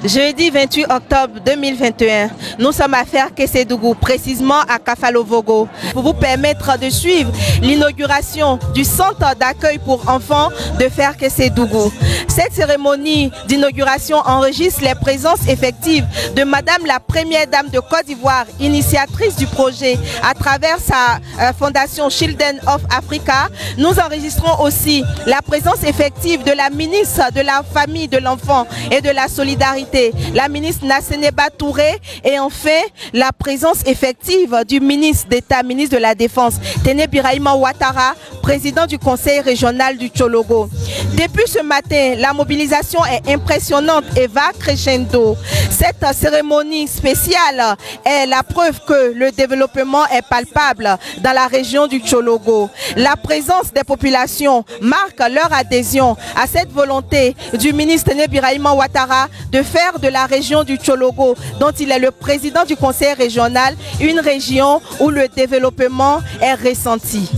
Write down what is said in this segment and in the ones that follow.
Jeudi 28 octobre 2021, nous sommes à Ferkessédougou, précisément à Kafalovogo, pour vous permettre de suivre l'inauguration du centre d'accueil pour enfants de Ferkessédougou. Cette cérémonie d'inauguration enregistre les présences effectives de Madame la Première Dame de Côte d'Ivoire, initiatrice du projet à travers sa fondation Children of Africa. Nous enregistrons aussi la présence effective de la ministre de la Famille, de l'Enfant et de la Solidarité, la ministre Nasseneba Touré, et enfin la présence effective du ministre d'État, ministre de la Défense, Téné Birahima Ouattara, président du conseil régional du Tchologo. Depuis ce matin, la mobilisation est impressionnante et va crescendo. Cette cérémonie spéciale est la preuve que le développement est palpable dans la région du Tchologo. La présence des populations marque leur adhésion à cette volonté du ministre Téné Birahima Ouattara de faire de la région du Tchologo, dont il est le président du conseil régional, une région où le développement est ressenti.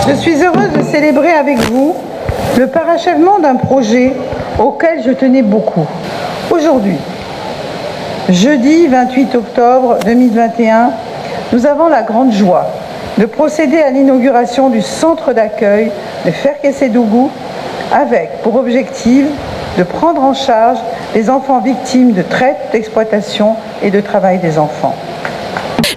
Je suis heureuse de célébrer avec vous le parachèvement d'un projet auquel je tenais beaucoup. Aujourd'hui, jeudi 28 octobre 2021, nous avons la grande joie de procéder à l'inauguration du centre d'accueil de Ferkessédougou avec pour objectif de prendre en charge les enfants victimes de traite, d'exploitation et de travail des enfants.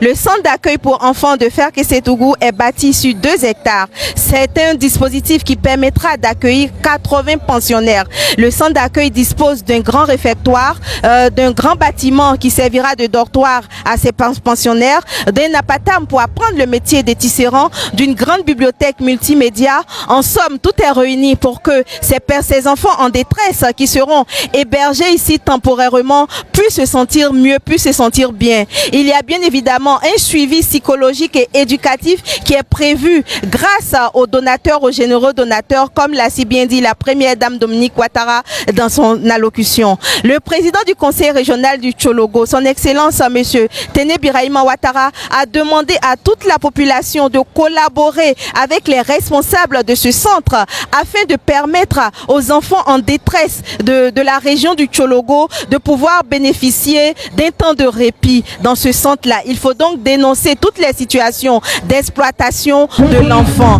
Le centre d'accueil pour enfants de Ferkessédougou est bâti sur 2 hectares. C'est un dispositif qui permettra d'accueillir 80 pensionnaires. Le centre d'accueil dispose d'un grand réfectoire, d'un grand bâtiment qui servira de dortoir à ces pensionnaires, d'un apatam pour apprendre le métier des tisserands, d'une grande bibliothèque multimédia. En somme, tout est réuni pour que ces enfants en détresse qui seront hébergés ici temporairement puissent se sentir mieux, puissent se sentir bien. Il y a bien évidemment un suivi psychologique et éducatif qui est prévu grâce aux donateurs, aux généreux donateurs, comme l'a si bien dit la première dame Dominique Ouattara dans son allocution. Le président du conseil régional du Tchologo, son excellence monsieur Téné Birahima Ouattara, a demandé à toute la population de collaborer avec les responsables de ce centre afin de permettre aux enfants en détresse de la région du Tchologo de pouvoir bénéficier d'un temps de répit dans ce centre-là. Il faut donc dénoncer toutes les situations d'exploitation de l'enfant.